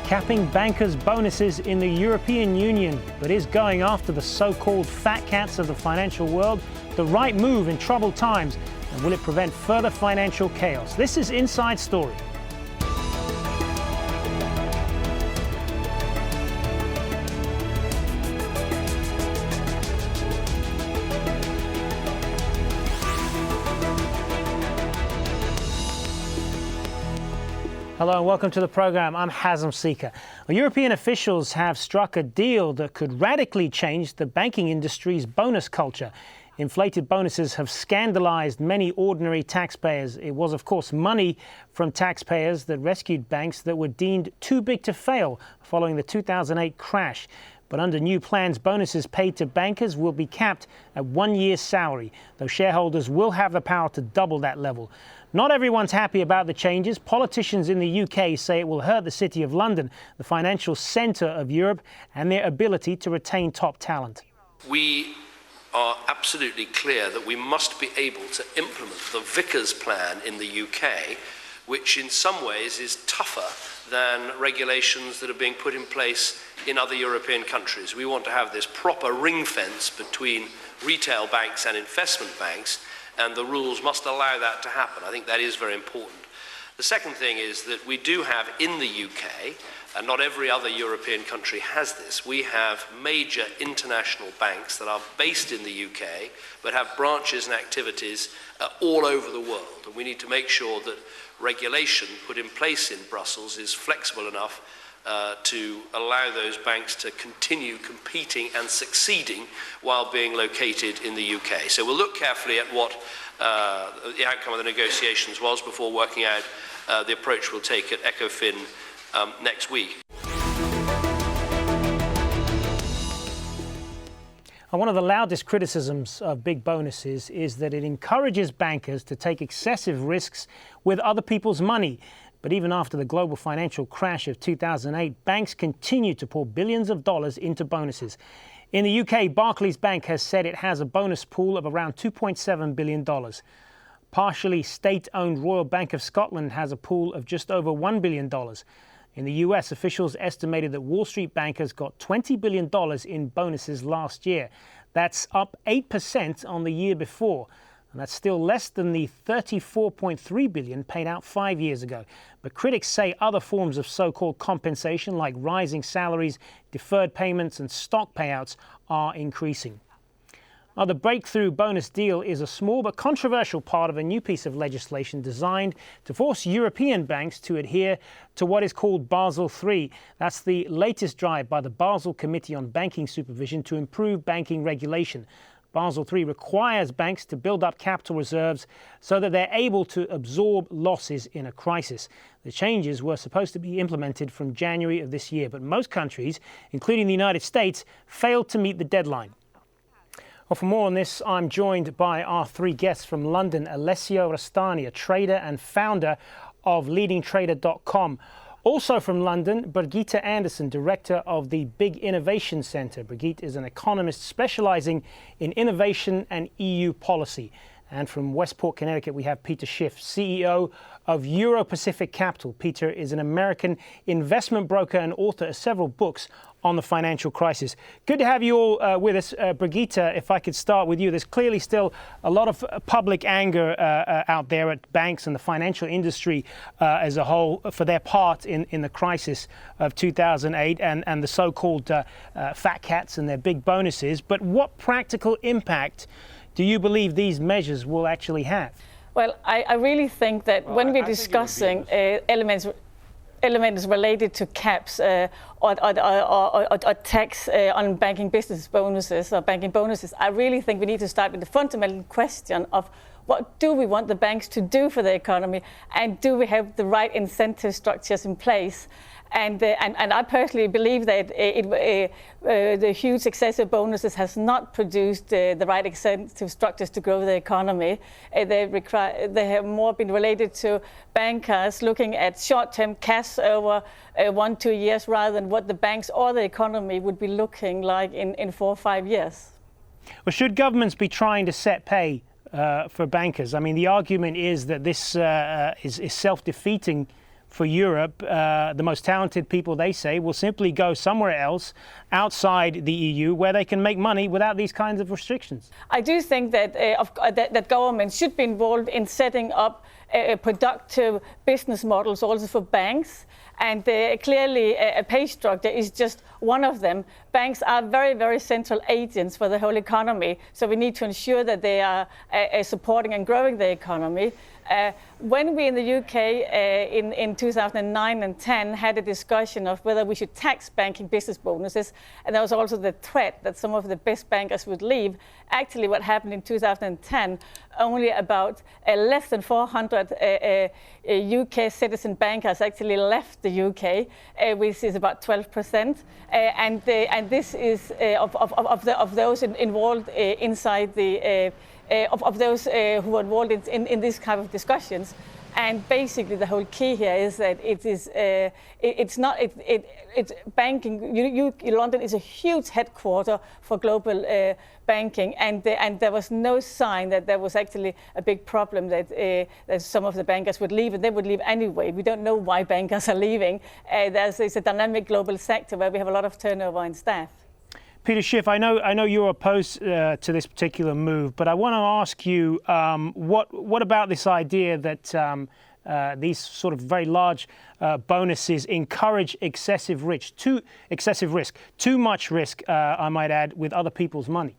capping bankers' bonuses in the European Union, but is going after the so-called fat cats of the financial world the right move in troubled times, and will it prevent further financial chaos? This is Inside Story. Hello and welcome to the program. I'm Hazem Sika. Well, European officials have struck a deal that could radically change the banking industry's bonus culture. Inflated bonuses have scandalized many ordinary taxpayers. It was, of course, money from taxpayers that rescued banks that were deemed too big to fail following the 2008 crash. But under new plans, bonuses paid to bankers will be capped at 1 year's salary, though shareholders will have the power to double that level. Not everyone's happy about the changes. Politicians in the UK say it will hurt the City of London, the financial centre of Europe, and their ability to retain top talent. We are absolutely clear that we must be able to implement the Vickers plan in the UK, which in some ways is tougher than regulations that are being put in place in other European countries. We want to have this proper ring fence between retail banks and investment banks, and the rules must allow that to happen. I think that is very important. The second thing is that we do have in the UK, and not every other European country has this, we have major international banks that are based in the UK but have branches and activities all over the world. And we need to make sure that regulation put in place in Brussels is flexible enough to allow those banks to continue competing and succeeding while being located in the UK. So we'll look carefully at what the outcome of the negotiations was before working out the approach we'll take at ECOFIN next week. One of the loudest criticisms of big bonuses is that it encourages bankers to take excessive risks with other people's money. But even after the global financial crash of 2008, banks continue to pour billions of dollars into bonuses. In the UK, Barclays Bank has said it has a bonus pool of around $2.7 billion. Partially state-owned Royal Bank of Scotland has a pool of just over $1 billion. In the US, officials estimated that Wall Street bankers got $20 billion in bonuses last year. That's up 8% on the year before. And that's still less than the $34.3 billion paid out 5 years ago. But critics say other forms of so-called compensation, like rising salaries, deferred payments and stock payouts, are increasing. Now, the breakthrough bonus deal is a small but controversial part of a new piece of legislation designed to force European banks to adhere to what is called Basel III. That's the latest drive by the Basel Committee on Banking Supervision to improve banking regulation. Basel III requires banks to build up capital reserves so that they're able to absorb losses in a crisis. The changes were supposed to be implemented from January of this year, but most countries, including the United States, failed to meet the deadline. Well, for more on this, I'm joined by our three guests from London: Alessio Rastani, a trader and founder of leadingtrader.com. Also from London, Birgitte Andersen, director of the Big Innovation Centre. Birgitte is an economist specialising in innovation and EU policy. And from Westport, Connecticut, we have Peter Schiff, CEO of Euro-Pacific Capital. Peter is an American investment broker and author of several books on the financial crisis. Good to have you all with us. Birgitte, if I could start with you. There's clearly still a lot of public anger out there at banks and the financial industry as a whole for their part in the crisis of 2008 and the so-called fat cats and their big bonuses. But what practical impact do you believe these measures will actually have? Well, I really think that when we're discussing elements related to caps or tax on banking business bonuses or banking bonuses, I really think we need to start with the fundamental question of what do we want the banks to do for the economy, and do we have the right incentive structures in place? And I personally believe that the huge excessive bonuses has not produced the right incentive structures to grow the economy. They have more been related to bankers looking at short-term cash over 1-2 years rather than what the banks or the economy would be looking like in 4 or 5 years. Well, should governments be trying to set pay for bankers? I mean, the argument is that this is self-defeating for Europe, the most talented people, they say, will simply go somewhere else outside the EU where they can make money without these kinds of restrictions. I do think that that governments should be involved in setting up productive business models also for banks. And clearly a pay structure is just one of them. Banks are very, very central agents for the whole economy. So we need to ensure that they are supporting and growing the economy. When we in the UK in 2009 and 10 had a discussion of whether we should tax banking business bonuses, and there was also the threat that some of the best bankers would leave, actually what happened in 2010, only about less than 400 UK citizen bankers actually left the UK, which is about 12%. And this is of those involved inside the of those who are involved in this kind of discussions. And basically, the whole key here is that it's banking. London is a huge headquarter for global banking, and there was no sign that there was actually a big problem that some of the bankers would leave, and they would leave anyway. We don't know why bankers are leaving. It's a dynamic global sector where we have a lot of turnover in staff. Peter Schiff, I know you're opposed to this particular move, but I want to ask you, what about this idea that these sort of very large bonuses encourage excessive risk, too much risk, I might add, with other people's money?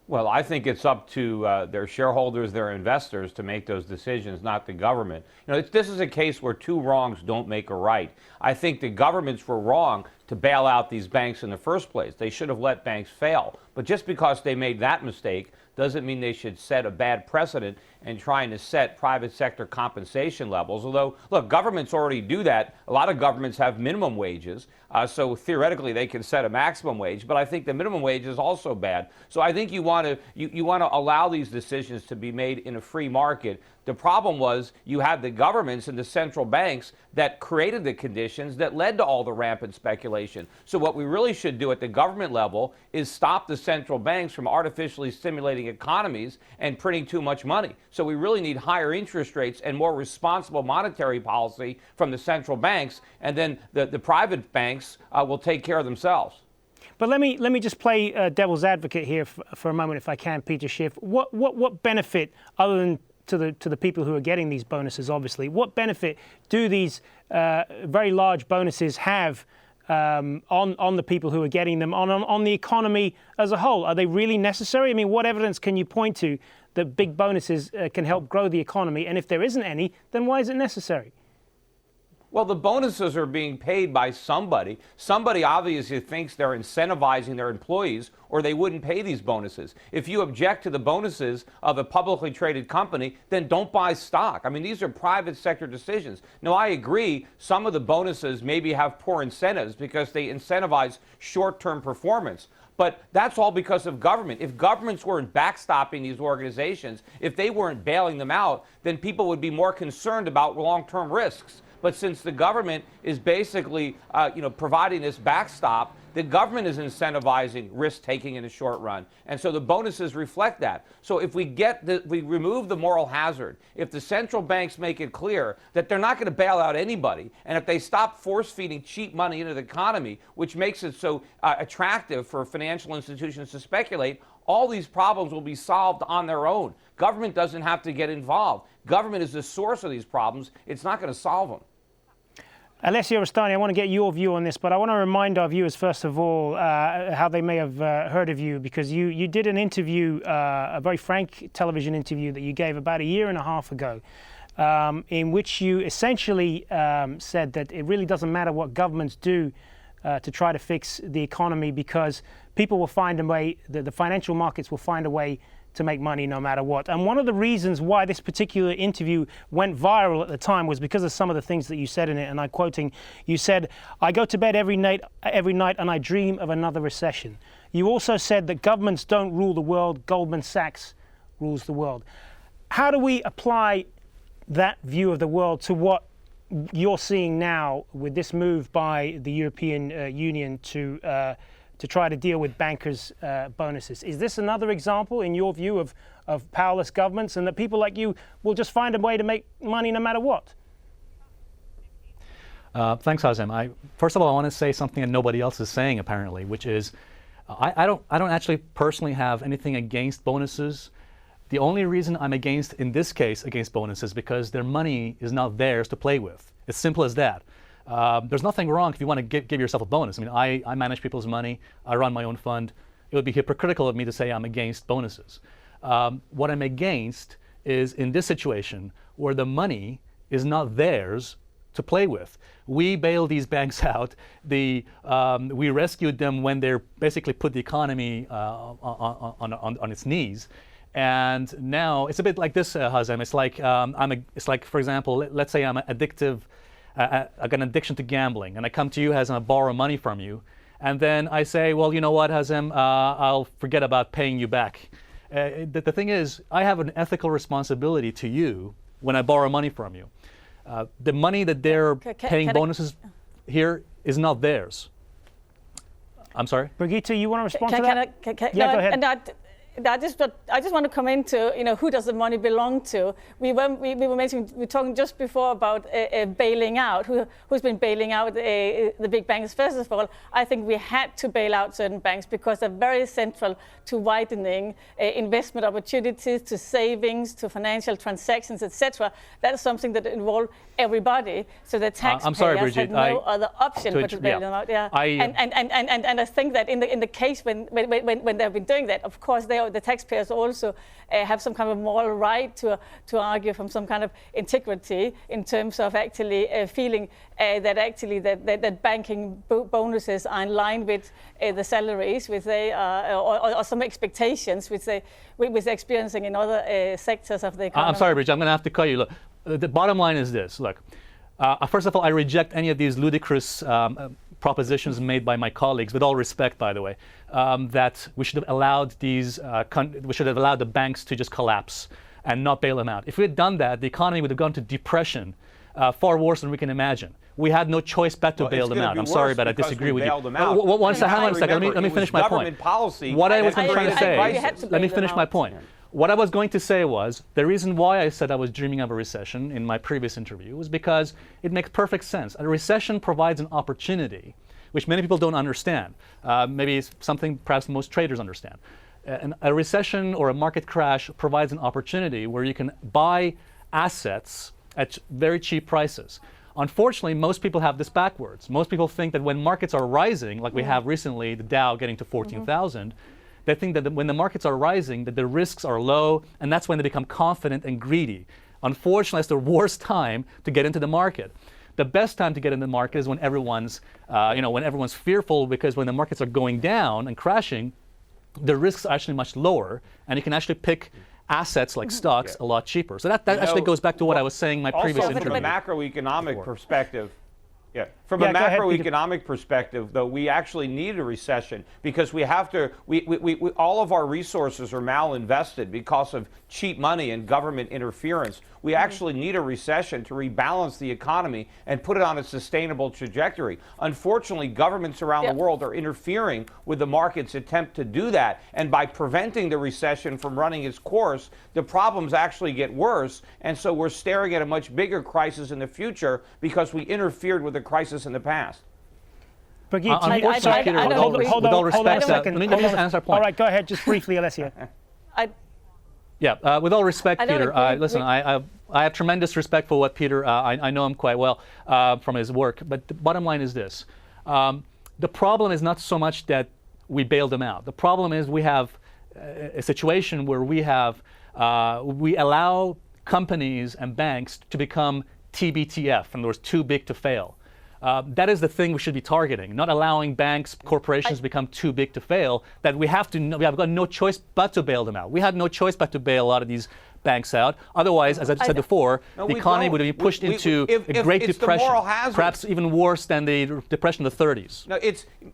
Well, I think it's up to their shareholders, their investors, to make those decisions, not the government. This is a case where two wrongs don't make a right. I think the governments were wrong to bail out these banks in the first place. They should have let banks fail. But just because they made that mistake doesn't mean they should set a bad precedent in trying to set private sector compensation levels. Although, look, governments already do that. A lot of governments have minimum wages, so theoretically they can set a maximum wage. But I think the minimum wage is also bad. So I think you want to allow these decisions to be made in a free market. The problem was you had the governments and the central banks that created the conditions that led to all the rampant speculation. So what we really should do at the government level is stop the central banks from artificially stimulating economies and printing too much money. So we really need higher interest rates and more responsible monetary policy from the central banks, and then the private banks will take care of themselves. But let me just play devil's advocate here for a moment, if I can, Peter Schiff. What benefit, other than to the people who are getting these bonuses, obviously, what benefit do these very large bonuses have on the people who are getting them, on the economy as a whole? Are they really necessary? I mean, what evidence can you point to that big bonuses can help grow the economy? And if there isn't any, then why is it necessary? Well, the bonuses are being paid by somebody. Somebody obviously thinks they're incentivizing their employees, or they wouldn't pay these bonuses. If you object to the bonuses of a publicly traded company, then don't buy stock. I mean, these are private sector decisions. Now, I agree some of the bonuses maybe have poor incentives because they incentivize short-term performance. But that's all because of government. If governments weren't backstopping these organizations, if they weren't bailing them out, then people would be more concerned about long-term risks. But since the government is basically, providing this backstop, the government is incentivizing risk-taking in the short run. And so the bonuses reflect that. So if we remove the moral hazard, if the central banks make it clear that they're not going to bail out anybody, and if they stop force-feeding cheap money into the economy, which makes it so attractive for financial institutions to speculate, all these problems will be solved on their own. Government doesn't have to get involved. Government is the source of these problems. It's not going to solve them. Alessio Rastani, I want to get your view on this, but I want to remind our viewers, first of all, how they may have heard of you, because you did an interview, a very frank television interview that you gave about a year and a half ago, in which you essentially said that it really doesn't matter what governments do to try to fix the economy, because people will find a way, the financial markets will find a way to make money no matter what. And one of the reasons why this particular interview went viral at the time was because of some of the things that you said in it, and I'm quoting, you said, "I go to bed every night and I dream of another recession." You also said that governments don't rule the world, Goldman Sachs rules the world. How do we apply that view of the world to what you're seeing now with this move by the European Union to try to deal with bankers' bonuses? Is this another example, in your view, of powerless governments, and that people like you will just find a way to make money no matter what? Thanks, Hazem. First of all, I want to say something that nobody else is saying apparently, which is I don't actually personally have anything against bonuses. The only reason I'm in this case, against bonuses because their money is not theirs to play with. It's simple as that. There's nothing wrong if you want to give yourself a bonus. I mean, I manage people's money. I run my own fund. It would be hypocritical of me to say I'm against bonuses. What I'm against is in this situation where the money is not theirs to play with. We bailed these banks out. We rescued them when they basically put the economy on its knees. And now it's a bit like this, Hazem. It's like, for example, let's say I'm addictive. I got an addiction to gambling, and I come to you, Hazem, I borrow money from you, and then I say, well, you know what, Hazem, I'll forget about paying you back. The thing is, I have an ethical responsibility to you when I borrow money from you. The money that they're paying bonuses here is not theirs. I'm sorry? Brigitte, you want to respond to that? Yeah, go ahead. I just want to come into, who does the money belong to? We were talking just before about bailing out. Who's been bailing out the big banks? First of all, I think we had to bail out certain banks because they're very central to widening investment opportunities, to savings, to financial transactions, etc. That is something that involves everybody. So the taxpayers I'm sorry, Brigitte, had no other option but to bail them out. Yeah. And I think that in the case when they've been doing that, of course the taxpayers also have some kind of moral right to argue from some kind of integrity in terms of actually feeling that banking bonuses are in line with the salaries which they or some expectations which they're experiencing in other sectors of the economy. I'm sorry, Brigitte, I'm going to have to cut you. Look, the bottom line is this. Look, first of all, I reject any of these ludicrous propositions made by my colleagues, with all respect, by the way, that we should have allowed the banks to just collapse and not bail them out. If we had done that, the economy would have gone to depression, far worse than we can imagine. We had no choice but to bail them out. I'm sorry, but I disagree with you. Hang on a second. Let me finish my point. What I was trying to say. Let me finish my point. What I was going to say was, the reason why I said I was dreaming of a recession in my previous interview was because it makes perfect sense. A recession provides an opportunity, which many people don't understand. Maybe it's something perhaps most traders understand. A recession or a market crash provides an opportunity where you can buy assets at very cheap prices. Unfortunately, most people have this backwards. Most people think that when markets are rising, like we have recently, the Dow getting to 14,000, they think that when the markets are rising, that the risks are low, and that's when they become confident and greedy. Unfortunately, it's the worst time to get into the market. The best time to get in the market is when everyone's fearful, because when the markets are going down and crashing, the risks are actually much lower, and you can actually pick assets like stocks a lot cheaper. So that actually goes back to what I was saying in my previous interview. From a macroeconomic perspective, from a macroeconomic perspective, though, we actually need a recession because we have to. All of our resources are malinvested because of cheap money and government interference. We actually need a recession to rebalance the economy and put it on a sustainable trajectory. Unfortunately, governments around the world are interfering with the market's attempt to do that, and by preventing the recession from running its course, the problems actually get worse. And so we're staring at a much bigger crisis in the future because we interfered with the crisis in the past. Brigitte, with all respect, let me just answer a point. All right, go ahead, just briefly, Alessio. With all respect, Peter, listen, I have tremendous respect for what Peter, I know him quite well from his work, but the bottom line is this. The problem is not so much that we bailed them out. The problem is we have a situation where we allow companies and banks to become TBTF, and was too big to fail. That is the thing we should be targeting, not allowing banks, corporations become too big to fail, that we have got no choice but to bail them out. We had no choice but to bail a lot of these banks out. Otherwise, as I said before, the economy would be pushed into a Great Depression, perhaps even worse than the Depression of the 30s. No,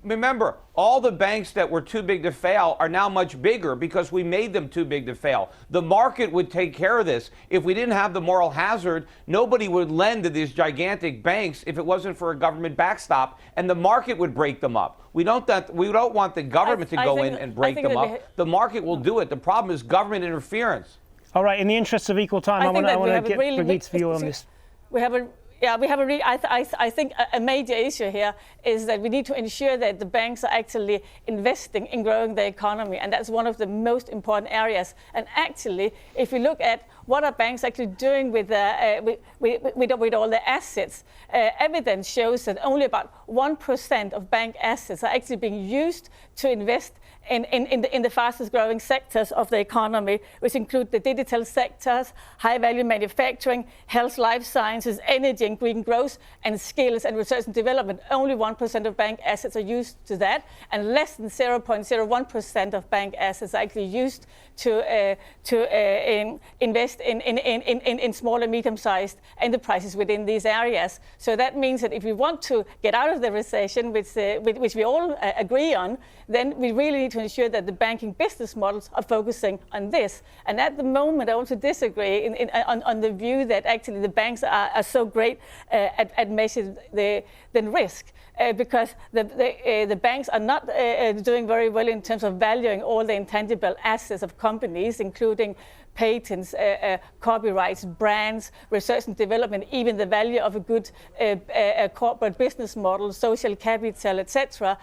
remember, all the banks that were too big to fail are now much bigger because we made them too big to fail. The market would take care of this. If we didn't have the moral hazard, nobody would lend to these gigantic banks if it wasn't for a government backstop, and the market would break them up. We don't want the government to go in and break them up. The market will do it. The problem is government interference. All right, in the interest of equal time, I want to get Brigitte's view on this. We have Yeah, we have I think a major issue here is that we need to ensure that the banks are actually investing in growing the economy, and that's one of the most important areas. And actually, if we look at what are banks actually doing with all their assets, evidence shows that only about 1% of bank assets are actually being used to invest in the fastest growing sectors of the economy, which include the digital sectors, high value manufacturing, health, life sciences, energy and green growth, and skills and research and development. Only 1% of bank assets are used to that, and less than 0.01% of bank assets are actually used to invest in small and medium-sized enterprises within these areas. So that means that if we want to get out of the recession, which we all agree on, then we really need to ensure that the banking business models are focusing on this. And at the moment, I also disagree on the view that actually the banks are so great at measuring the risk. Because the banks are not doing very well in terms of valuing all the intangible assets of companies, including patents, copyrights, brands, research and development, even the value of a good corporate business model, social capital, etc.,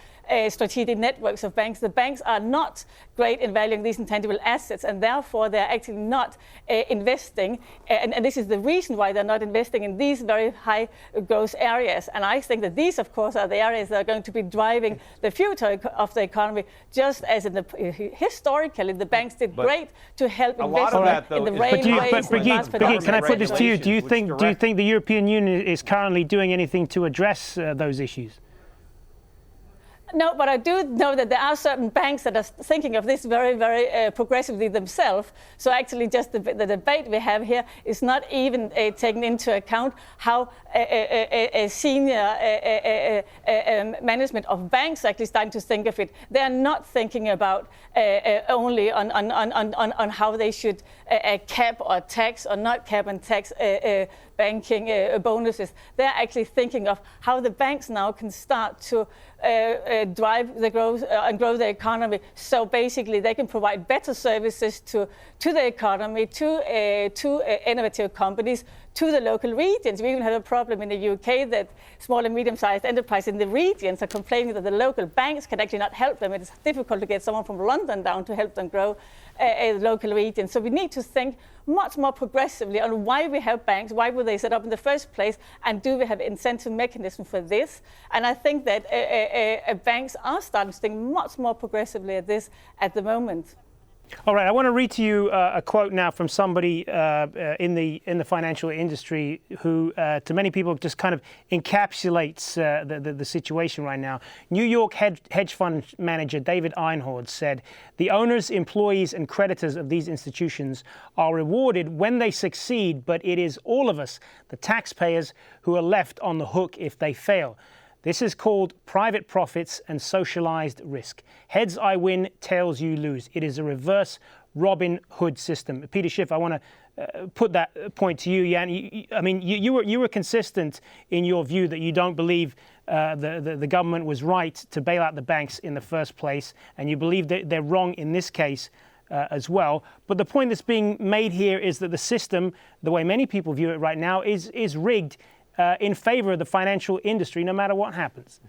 strategic networks of banks. The banks are not great in valuing these intangible assets, and therefore they're actually not investing. And this is the reason why they're not investing in these very high growth areas. And I think that these, of course, are the areas that are going to be driving the future of the economy, just as in historically the banks did great to help invest in the railways. But Birgitte, can I put this to you? Do you think the European Union is currently doing anything to address those issues? No, but I do know that there are certain banks that are thinking of this very, very progressively themselves. So actually just the debate we have here is not even taking into account how a senior management of banks are actually starting to think of it. They are not thinking about only on how they should cap or tax or not cap and tax banking bonuses. They're actually thinking of how the banks now can start to drive the growth and grow the economy. So basically, they can provide better services to the economy, to innovative companies, to the local regions. We even have a problem in the UK that small and medium-sized enterprises in the regions are complaining that the local banks can actually not help them. It's difficult to get someone from London down to help them grow a local region. So we need to think much more progressively on why we have banks, why were they set up in the first place, and do we have incentive mechanism for this? And I think that banks are starting to think much more progressively at this at the moment. All right, I want to read to you a quote now from somebody in the financial industry who, to many people, just kind of encapsulates the situation right now. New York hedge fund manager David Einhorn said, "The owners, employees, and creditors of these institutions are rewarded when they succeed, but it is all of us, the taxpayers, who are left on the hook if they fail. This is called private profits and socialized risk. Heads I win, tails you lose. It is a reverse Robin Hood system." Peter Schiff, I want to put that point to you, Jan. You were consistent in your view that you don't believe the government was right to bail out the banks in the first place, and you believe that they're wrong in this case as well. But the point that's being made here is that the system, the way many people view it right now, is rigged in favor of the financial industry, no matter what happens.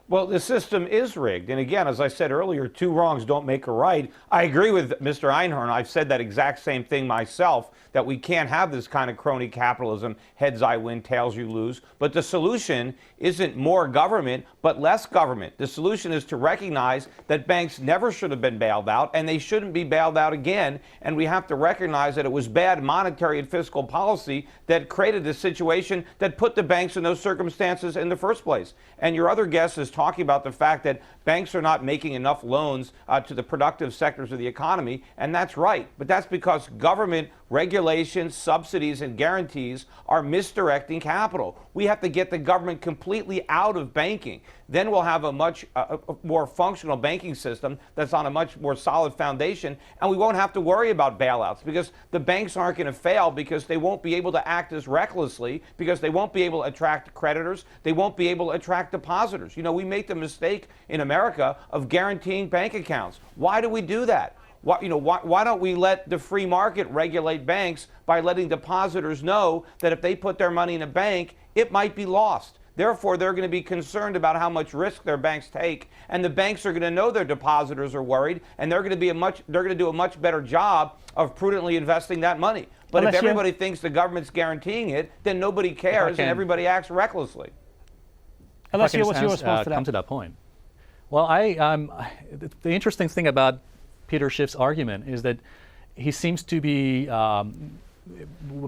Well, the system is rigged. And again, as I said earlier, two wrongs don't make a right. I agree with Mr. Einhorn. I've said that exact same thing myself, that we can't have this kind of crony capitalism, heads I win, tails you lose. But the solution isn't more government, but less government. The solution is to recognize that banks never should have been bailed out, and they shouldn't be bailed out again. And we have to recognize that it was bad monetary and fiscal policy that created the situation that put the banks in those circumstances in the first place. And your other guest is talking about the fact that banks are not making enough loans to the productive sectors of the economy, and that's right. But that's because government regulations, subsidies, and guarantees are misdirecting capital. We have to get the government completely out of banking. Then we'll have a much more functional banking system that's on a much more solid foundation, and we won't have to worry about bailouts, because the banks aren't going to fail because they won't be able to act as recklessly, because they won't be able to attract creditors, they won't be able to attract depositors. You know, we make the mistake in America of guaranteeing bank accounts. Why do we do that? Why don't we let the free market regulate banks by letting depositors know that if they put their money in a bank, it might be lost. Therefore, they're going to be concerned about how much risk their banks take, and the banks are going to know their depositors are worried, and they're going to do a much better job of prudently investing that money. But if everybody thinks the government's guaranteeing it, then nobody cares and everybody acts recklessly. Alessio, what's your response to that? Come to that point. Well, the interesting thing about Peter Schiff's argument is that he seems to be,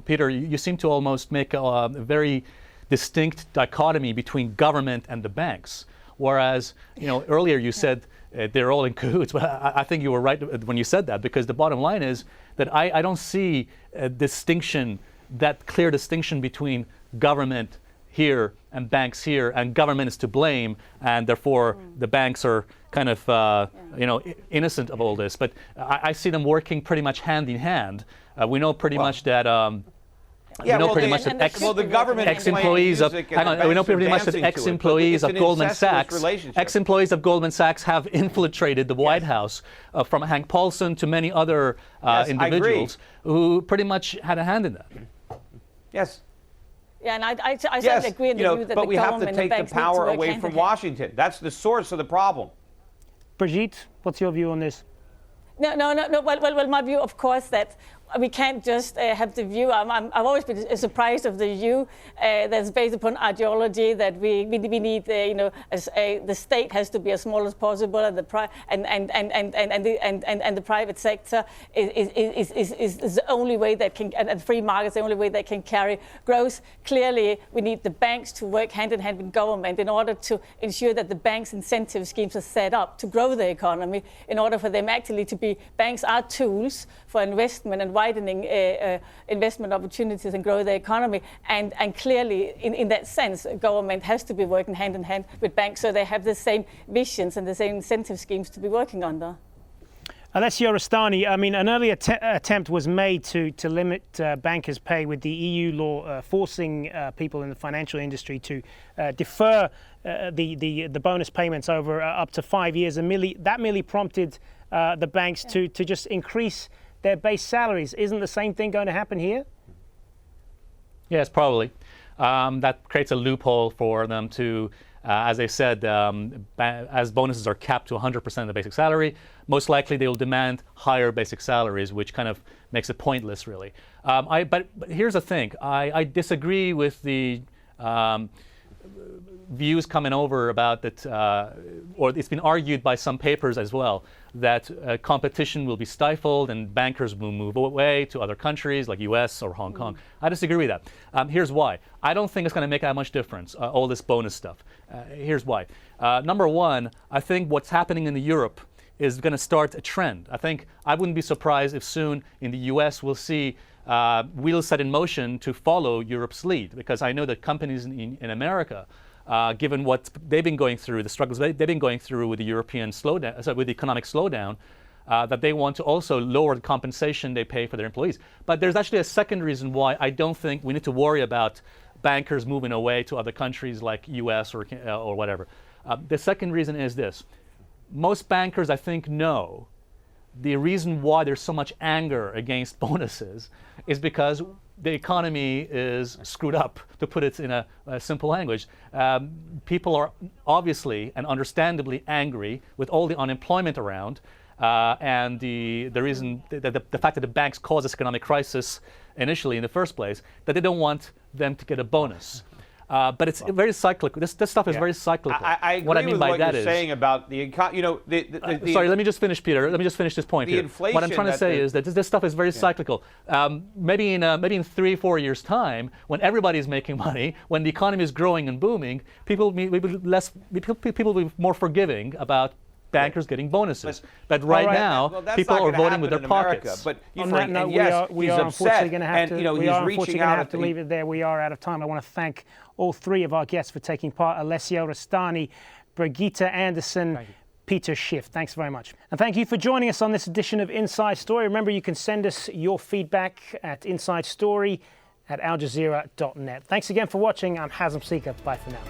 Peter, you seem to almost make a very distinct dichotomy between government and the banks. Whereas, earlier you said they're all in cahoots, but I think you were right when you said that, because the bottom line is that I don't see a distinction, that clear distinction between government here and banks here, and government is to blame, and therefore the banks are kind of innocent of all this. But I see them working pretty much hand in hand. We know pretty much that. The government ex-employees of we know pretty much that ex-employees of Goldman Sachs have infiltrated the White House, from Hank Paulson to many other individuals who pretty much had a hand in that. Yes. Yeah, and I certainly agree with you that but we have to take the power away from Washington. That's the source of the problem. Brigitte, what's your view on this? No. Well, my view, of course, that we can't just have the view. I've always been surprised of the view that's based upon ideology that we need, the state has to be as small as possible, and the private sector is the only way that can, and free markets the only way that can carry growth. Clearly, we need the banks to work hand in hand with government in order to ensure that the banks' incentive schemes are set up to grow the economy. In order for them actually to be, banks are tools for investment and widening investment opportunities and grow the economy. And clearly, in that sense, government has to be working hand in hand with banks so they have the same visions and the same incentive schemes to be working under. Alessio Rastani, I mean, an early attempt was made to limit bankers' pay with the EU law forcing people in the financial industry to defer the bonus payments over up to 5 years. And that merely prompted the banks to just increase their base salaries. Isn't the same thing going to happen here? Yes, probably. That creates a loophole for them to, as I said, as bonuses are capped to 100% of the basic salary, most likely they will demand higher basic salaries, which kind of makes it pointless, really. But here's the thing. I disagree with the views coming over about that, or it's been argued by some papers as well, that competition will be stifled and bankers will move away to other countries like US or Hong Kong. I disagree with that. Here's why. I don't think it's going to make that much difference, all this bonus stuff. Here's why. Number one, I think what's happening in Europe is going to start a trend. I wouldn't be surprised if soon in the US we'll see wheels set in motion to follow Europe's lead, because I know that companies in America, given what they've been going through, the struggles they've been going through with the European slowdown, with the economic slowdown, that they want to also lower the compensation they pay for their employees. But there's actually a second reason why I don't think we need to worry about bankers moving away to other countries like US or whatever. The second reason is this. Most bankers, I think, know the reason why there's so much anger against bonuses is because the economy is screwed up, to put it in a simple language. People are obviously and understandably angry with all the unemployment around, and the reason, the fact that the banks caused this economic crisis initially in the first place, that they don't want them to get a bonus. But it's very cyclical. This stuff is very cyclical. I agree with what you're saying about the sorry, let me just finish, Peter. Let me just finish this point here. What I'm trying to say is that this stuff is very cyclical. Maybe in 3-4 years' time, when everybody's making money, when the economy is growing and booming, people will be more forgiving about bankers getting bonuses. But right now, people are voting with their pockets. But on that note, we are unfortunately going to have to leave it there. We are out of time. I want to thank all three of our guests for taking part: Alessio Rastani, Birgitte Andersen, Peter Schiff. Thanks very much. And thank you for joining us on this edition of Inside Story. Remember, you can send us your feedback at insidestory@aljazeera.net. Thanks again for watching. I'm Hazem Sika. Bye for now.